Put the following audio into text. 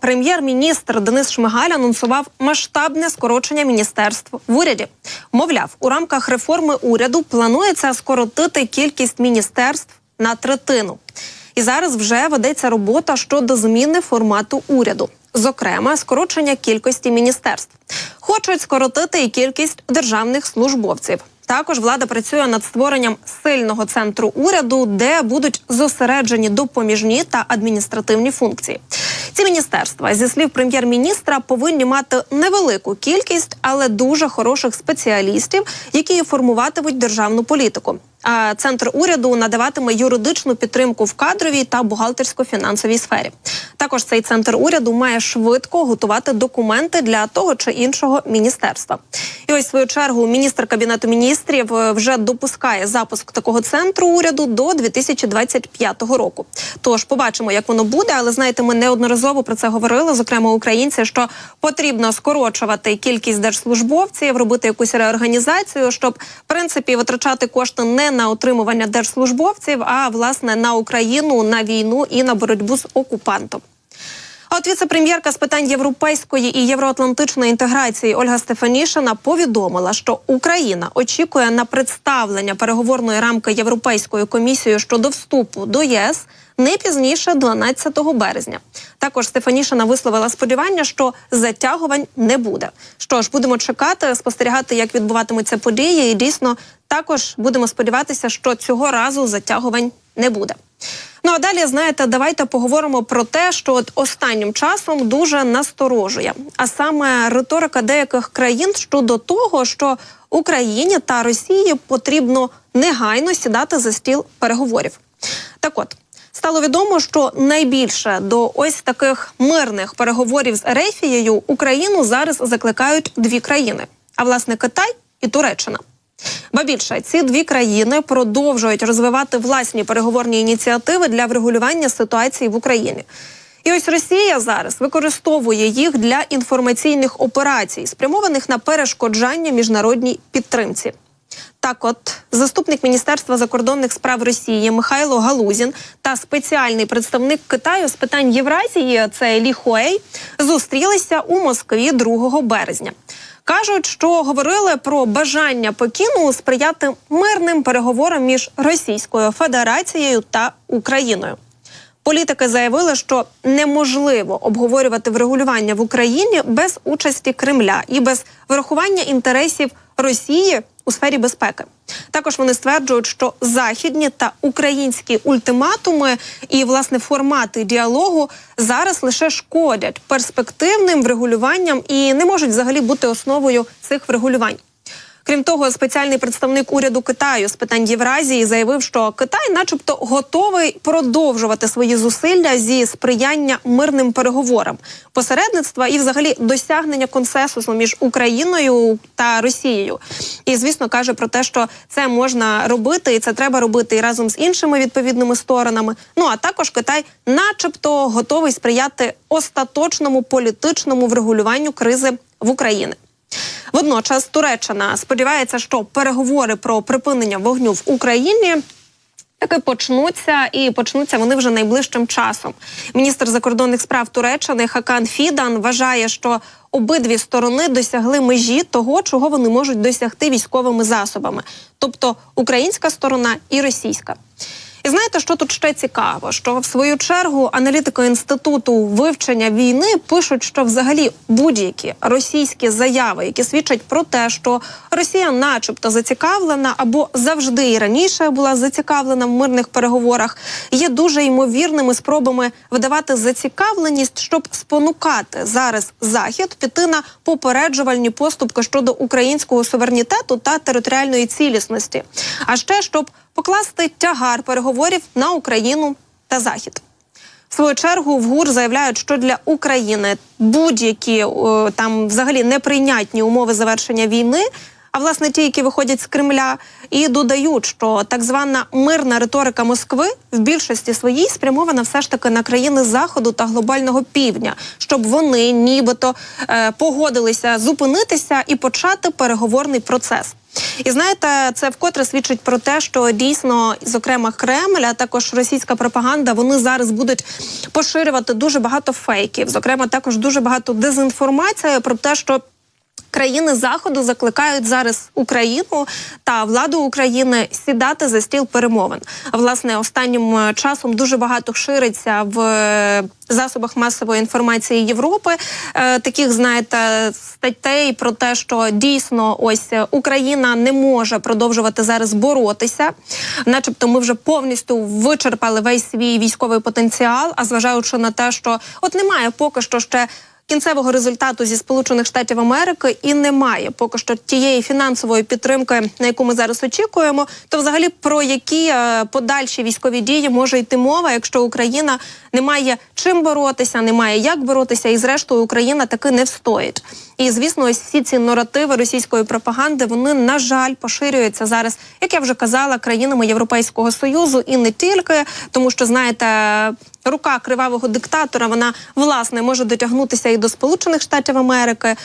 Прем'єр-міністр Денис Шмигаль анонсував масштабне скорочення міністерств в уряді. Мовляв, у рамках реформи уряду планується скоротити кількість міністерств на третину. І зараз вже ведеться робота щодо зміни формату уряду. Зокрема, скорочення кількості міністерств. Хочуть скоротити і кількість державних службовців. Також влада працює над створенням сильного центру уряду, де будуть зосереджені допоміжні та адміністративні функції. Ці міністерства, зі слів прем'єр-міністра, повинні мати невелику кількість, але дуже хороших спеціалістів, які формуватимуть державну політику. А центр уряду надаватиме юридичну підтримку в кадровій та бухгалтерсько-фінансовій сфері. Також цей центр уряду має швидко готувати документи для того чи іншого міністерства. І ось, в свою чергу, міністр Кабінету міністрів вже допускає запуск такого центру уряду до 2025 року. Тож, побачимо, як воно буде, але, знаєте, ми неодноразово про це говорили, зокрема українці, що потрібно скорочувати кількість держслужбовців, робити якусь реорганізацію, щоб, в принципі, витрачати кошти не на отримування держслужбовців, а, власне, на Україну, на війну і на боротьбу з окупантом. А от віце-прем'єрка з питань європейської і євроатлантичної інтеграції Ольга Стефанішина повідомила, що Україна очікує на представлення переговорної рамки Європейською комісією щодо вступу до ЄС не пізніше 12 березня. Також Стефанішина висловила сподівання, що затягувань не буде. Що ж, будемо чекати, спостерігати, як відбуватимуться події, і дійсно також будемо сподіватися, що цього разу затягувань не буде. Ну а далі, знаєте, давайте поговоримо про те, що от останнім часом дуже насторожує. А саме риторика деяких країн щодо того, що Україні та Росії потрібно негайно сідати за стіл переговорів. Так от, стало відомо, що найбільше до ось таких мирних переговорів з Ерефією Україну зараз закликають дві країни. А власне Китай і Туреччина. Ба більше, ці дві країни продовжують розвивати власні переговорні ініціативи для врегулювання ситуації в Україні. І ось Росія зараз використовує їх для інформаційних операцій, спрямованих на перешкоджання міжнародній підтримці. Так от, заступник Міністерства закордонних справ Росії Михайло Галузін та спеціальний представник Китаю з питань Євразії, це Лі Хуей, зустрілися у Москві 2 березня. Кажуть, що говорили про бажання Пекіну сприяти мирним переговорам між Російською Федерацією та Україною. Політики заявили, що неможливо обговорювати врегулювання в Україні без участі Кремля і без врахування інтересів Росії у сфері безпеки. Також вони стверджують, що західні та українські ультиматуми і, власне, формати діалогу зараз лише шкодять перспективним врегулюванням і не можуть взагалі бути основою цих врегулювань. Крім того, спеціальний представник уряду Китаю з питань Євразії заявив, що Китай начебто готовий продовжувати свої зусилля зі сприяння мирним переговорам, посередництва і взагалі досягнення консенсусу між Україною та Росією. І, звісно, каже про те, що це можна робити, і це треба робити і разом з іншими відповідними сторонами. Ну, а також Китай начебто готовий сприяти остаточному політичному врегулюванню кризи в Україні. Водночас Туреччина сподівається, що переговори про припинення вогню в Україні таки почнуться, і почнуться вони вже найближчим часом. Міністр закордонних справ Туреччини Хакан Фідан вважає, що обидві сторони досягли межі того, чого вони можуть досягти військовими засобами. Тобто українська сторона і російська. І знаєте, що тут ще цікаво? Що в свою чергу аналітики Інституту вивчення війни пишуть, що взагалі будь-які російські заяви, які свідчать про те, що Росія начебто зацікавлена або завжди і раніше була зацікавлена в мирних переговорах, є дуже ймовірними спробами видавати зацікавленість, щоб спонукати зараз Захід піти на попереджувальні поступки щодо українського суверенітету та територіальної цілісності. А ще, щоб покласти тягар переговорів на Україну та Захід. В свою чергу в ГУР заявляють, що для України будь-які там взагалі неприйнятні умови завершення війни, а власне ті, які виходять з Кремля, і додають, що так звана мирна риторика Москви в більшості своїй спрямована все ж таки на країни Заходу та глобального півдня, щоб вони нібито погодилися зупинитися і почати переговорний процес. І знаєте, це вкотре свідчить про те, що дійсно, зокрема, Кремль, а також російська пропаганда, вони зараз будуть поширювати дуже багато фейків, зокрема, також дуже багато дезінформації про те, що країни Заходу закликають зараз Україну та владу України сідати за стіл перемовин. Власне, останнім часом дуже багато шириться в засобах масової інформації Європи таких, знаєте, статей про те, що дійсно ось Україна не може продовжувати зараз боротися. Начебто ми вже повністю вичерпали весь свій військовий потенціал, а зважаючи на те, що от немає поки що ще кінцевого результату зі Сполучених Штатів Америки і немає поки що тієї фінансової підтримки, на яку ми зараз очікуємо, то взагалі про які подальші військові дії може йти мова, якщо Україна не має чим боротися, не має як боротися, і зрештою Україна таки не встоїть. І, звісно, ось всі ці наративи російської пропаганди, вони, на жаль, поширюються зараз, як я вже казала, країнами Європейського Союзу і не тільки, тому що, знаєте, рука кривавого диктатора, вона, власне, може дотягнутися і до Сполучених Штатів Америки.